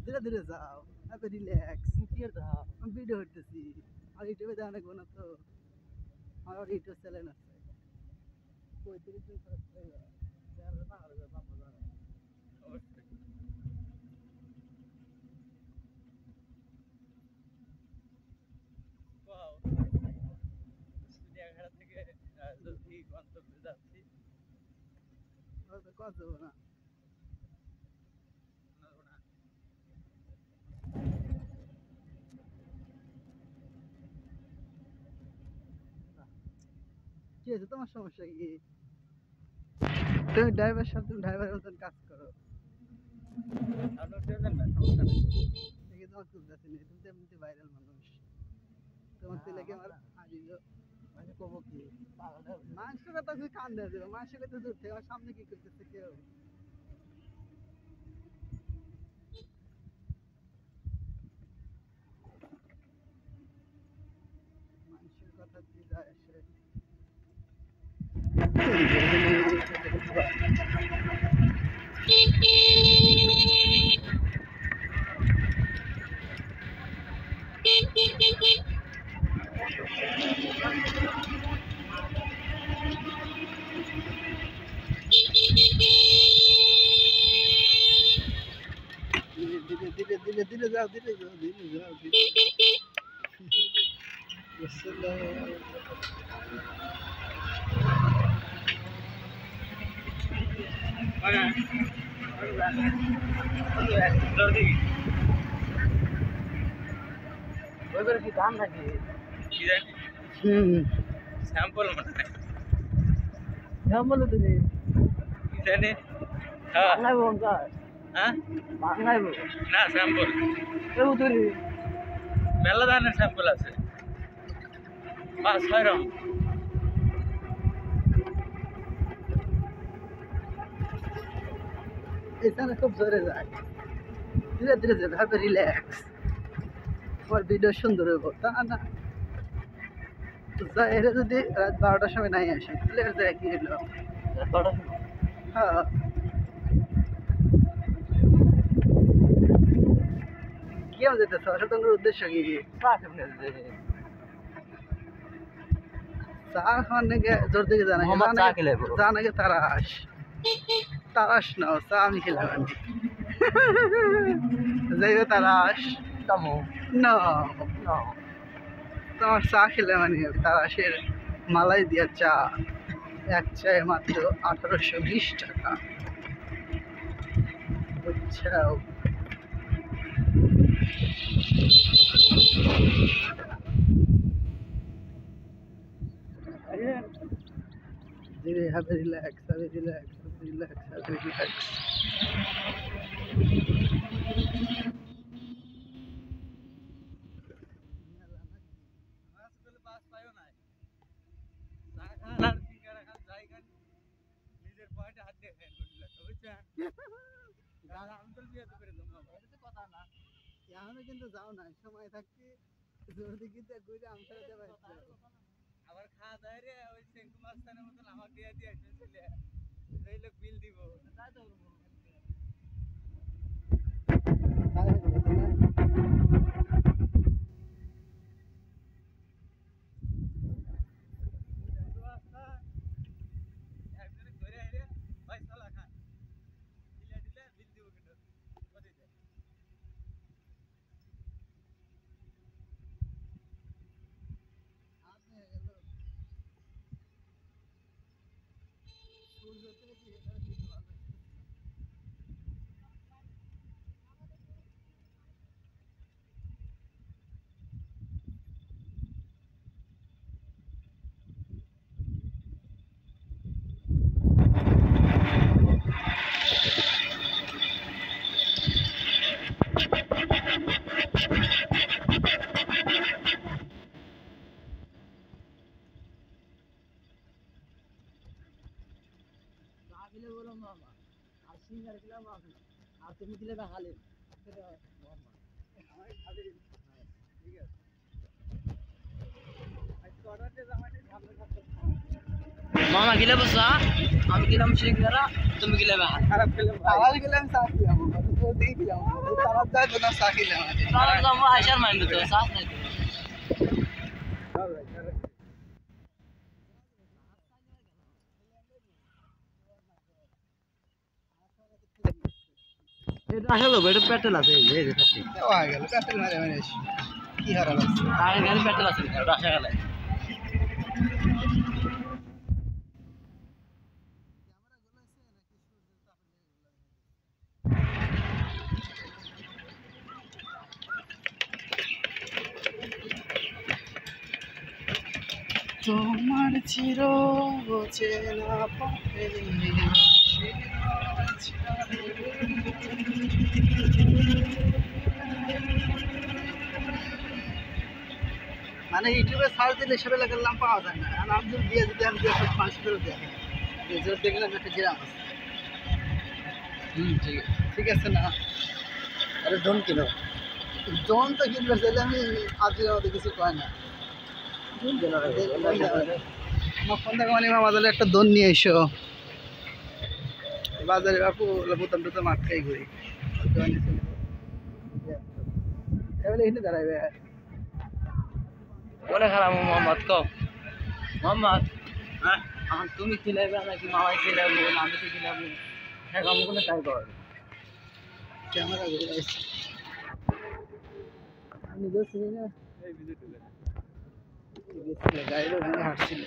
ধীরে ধীরে যাও, এত রিল্যাক্স। কি আর যাও, আমি ভিডিও করতেছি। আর ইউটিউবে দেওয়া নাকবো না তো, আমার ইউটিউব চ্যানেল আছে। 35 দিন চিড়িয়াখানা থেকে যদি গন্তব্যে যাচ্ছি কত না কি আছে তোমার সমস্যা কি? তুমি ড্রাইভার সাথে ড্রাইভারের মতন কাজ করো। দেখি তোমার তুলতেছি না, তুমি তো এমনিতে ভাইরাল মানুষ। তোমার তুলে কি আমার হারিল মানে কবো কি মানুষের কথা তুমি কান দেওয়া দেবে, মানুষের কথা দূর থেকে আমার সামনে কি করতেছে কেউ? মানুষের কথা কি যায় আসে? ধীরে ধীরে ধীরে ধীরে যাও, ধীরে যাও, ধীরে যাও, ধীরে কি দাম নাকি স্যাম্পল মানে স্যাম্পল তুমি কি জানি বাংলায় বলতা হ্যাঁ বাংলায় বল না স্যাম্পল কেউ তুই মেলা দানের স্যাম্পল আছে 5-6 রকম এখানে খুব জোরে যায় ধীরে ধীরে যাবে হবে রিল্যাক্স তোমার ভিডিও সুন্দর হইব তা না এরা যদি রাত 12টার সময় নাই আসে তাহলে এর যায় কি হলো হ্যাঁ কি আমি যেতেছ তোমার উদ্দেশ্য কি চা খাওয়ার নাকি জোর দিকে জানাকে তারাস তারাস নাও চা আমি খেলাম যাইবে তারাস না তোমার চা খেলে মানে তারাসের মালাই দিয়া চা এক চায় মাত্র 1820 টাকা বুঝছাও have a relax, have a relax, have a relax, have a relax. এখনো কিন্তু যাও না সময় থাকতে যদি কিন্তু ঘুরে আমসার দেওয়া আবার খাওয়া দাওয়া রে ওই সেঙ্কু মাস্তানের মতন আমাকে দিয়ে দিয়ে আসলে এই লোক বিল দিব তাই তো আর তুমি দিলে হালে ঠিক আছে অর্ডার দিয়ে মামা গিলে বসা আমি গেলাম শিখরা তুমি গিলে বাহার খারাপ খেলাম আবার গেলাম চা খেলাম তো দেখলাম তারা যায় তো না চা খেলাম তারা যাবো আইসার মাইন্ড তো সাথ নাই এটা আসলে বেড পেট্রোল আছে এই যে থাকি হয়ে গেল পেট্রোল মারে মানে কি হারাল আগে গাড়ি পেট্রোল আছে ওটা আসা গেলে তোমার চির চেনা পথে মানে ইউটিউবে সার্চ দিলে সেটা লাগালাম পাওয়া যায় না আর আমি যদি দিয়ে যদি আমি 500 করে দেয় রেজাল্ট দেখলাম একটা গ্রাম আছে ঠিক ঠিক আছে না আরে দোন কিলো জন তো কিনবে চাইলে আমি আজকের মধ্যে কিছু কয় না আমার ফোন থেকে মানে বাজারে একটা দোন নিয়ে এসো বাজারে বাপু বোতাম টোতাম আটকাই ঘুরি এখানে দাঁড়াবে বলে খারাপ মোহাম্মদ কো মোহাম্মদ হ্যাঁ তুমি খিলাবে নাকি মামাই খিলাবে আমি তো খিলাবো হ্যাঁ কাম কোনো ট্রাই কর ক্যামেরা ঘুরে আসছে আমি দেখছি না এই ভিডিওটা গাড়ির ওখানে হাঁটছিল